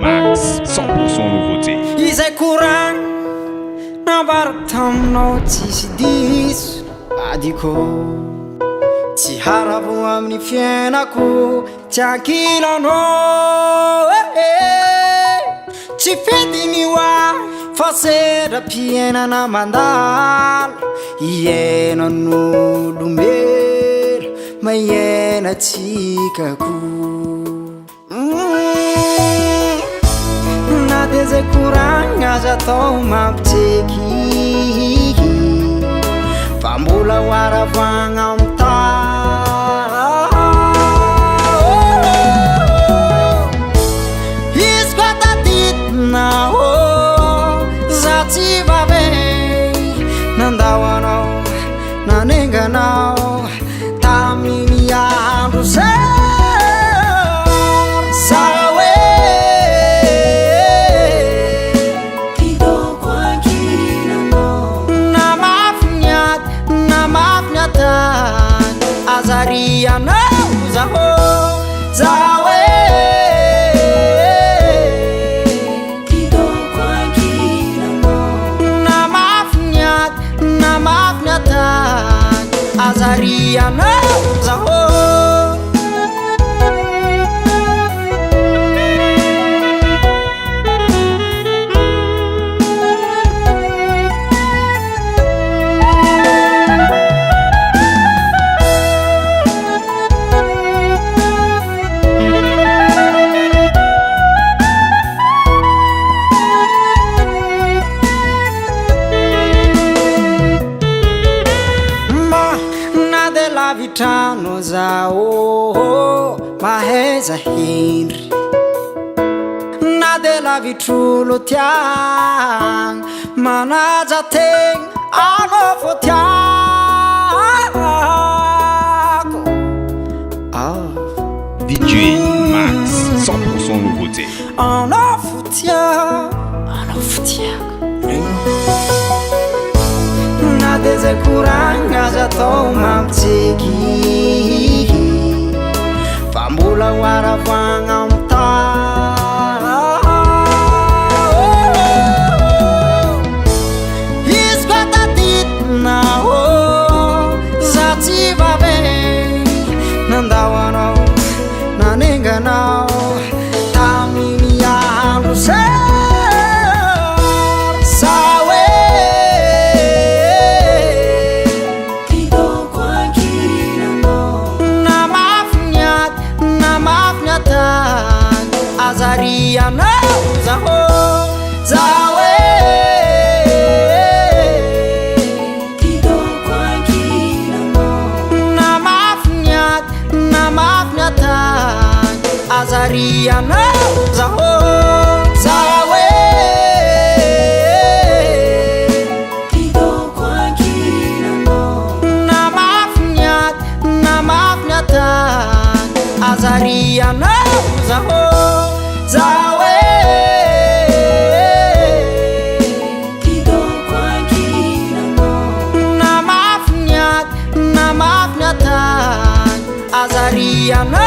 Max, 100% nouveauté. Izay koragny nabaraka taminao tsisy diso adiko tsy haravo amin'ny fiainako tsy ankilanao tsy fidiny hoa fa sedram-piainana mandala iainan'olombelo maiainatsikako na de zay koragny aza atao mampitseky fa mbola hoaravagna amta izy koa taditinao za tsy vavey nandao anao nanenganao tamin'ny andro zay azarianao zaho zawe kidoko ankilanao namafnyata azarianao zaho lavitrano zao maheza hindry na de lavitrolo tiagny manaja tegna anao tiako DJ Max, 100% nouveauté. anao tiako na de zay koragny aza atao mampitseky fa mbola hoaravagna amta izy koa taditinao za tsy vavey nandao anao nanenganao tamin'ny andro zay azarianao zaho zawe kidoko ankilanao namafnyata azarianao zaho zawe kidoko ankilanao namafnyata azarianao zaho zawe kidoko ankilanao namafnyata azarianao